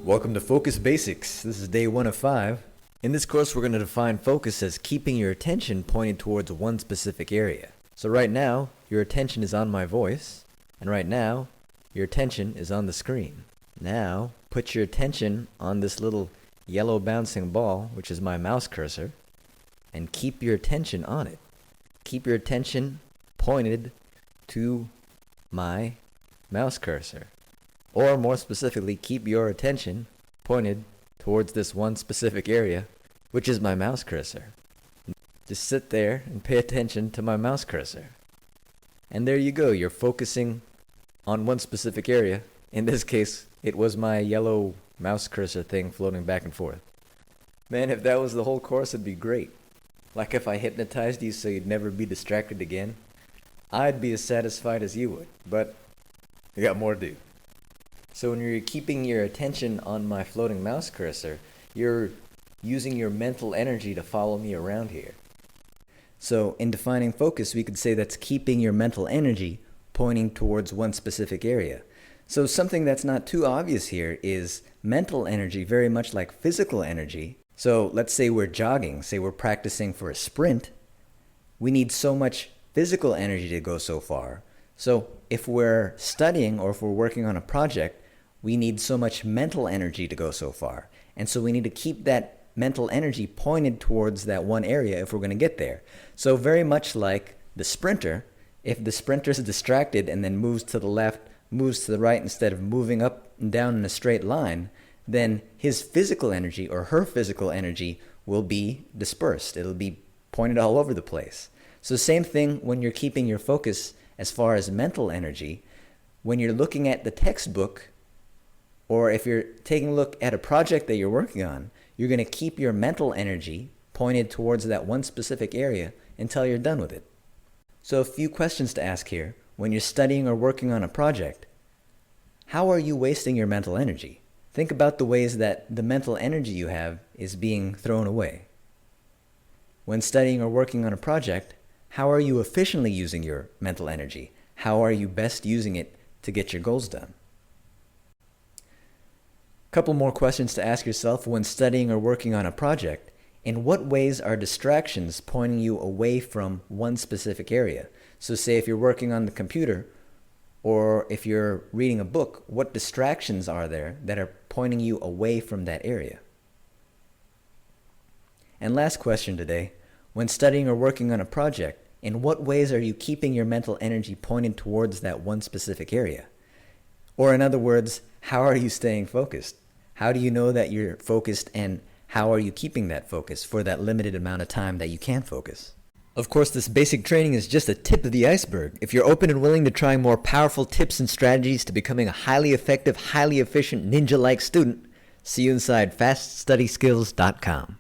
Welcome to Focus Basics. This is day 1 of 5. In this course, we're going to define focus as keeping your attention pointed towards one specific area. So right now, your attention is on my voice, and right now, your attention is on the screen. Now, put your attention on this little yellow bouncing ball, which is my mouse cursor, and keep your attention on it. Keep your attention pointed to my mouse cursor. Or more specifically, keep your attention pointed towards this one specific area, which is my mouse cursor. Just sit there and pay attention to my mouse cursor. And there you go, you're focusing on one specific area. In this case, it was my yellow mouse cursor thing floating back and forth. Man, if that was the whole course, it'd be great. Like if I hypnotized you so you'd never be distracted again, I'd be as satisfied as you would, but you got more to do. So when you're keeping your attention on my floating mouse cursor, you're using your mental energy to follow me around here. So in defining focus, we could say that's keeping your mental energy pointing towards one specific area. So something that's not too obvious here is mental energy, very much like physical energy. So let's say we're jogging, say we're practicing for a sprint. We need so much physical energy to go so far. So if we're studying or if we're working on a project, we need so much mental energy to go so far. And so we need to keep that mental energy pointed towards that one area if we're going to get there. So very much like the sprinter, if the sprinter is distracted and then moves to the left, moves to the right instead of moving up and down in a straight line, then his physical energy or her physical energy will be dispersed. It'll be pointed all over the place. So same thing when you're keeping your focus as far as mental energy. When you're looking at the textbook, or if you're taking a look at a project that you're working on, you're going to keep your mental energy pointed towards that one specific area until you're done with it. So a few questions to ask here. When you're studying or working on a project, how are you wasting your mental energy? Think about the ways that the mental energy you have is being thrown away. When studying or working on a project, how are you efficiently using your mental energy? How are you best using it to get your goals done? Couple more questions to ask yourself when studying or working on a project. In what ways are distractions pointing you away from one specific area? So say if you're working on the computer or if you're reading a book, what distractions are there that are pointing you away from that area? And last question today, when studying or working on a project, in what ways are you keeping your mental energy pointed towards that one specific area? Or in other words, how are you staying focused? How do you know that you're focused, and how are you keeping that focus for that limited amount of time that you can focus? Of course, this basic training is just a tip of the iceberg. If you're open and willing to try more powerful tips and strategies to becoming a highly effective, highly efficient, ninja-like student, see you inside faststudyskills.com.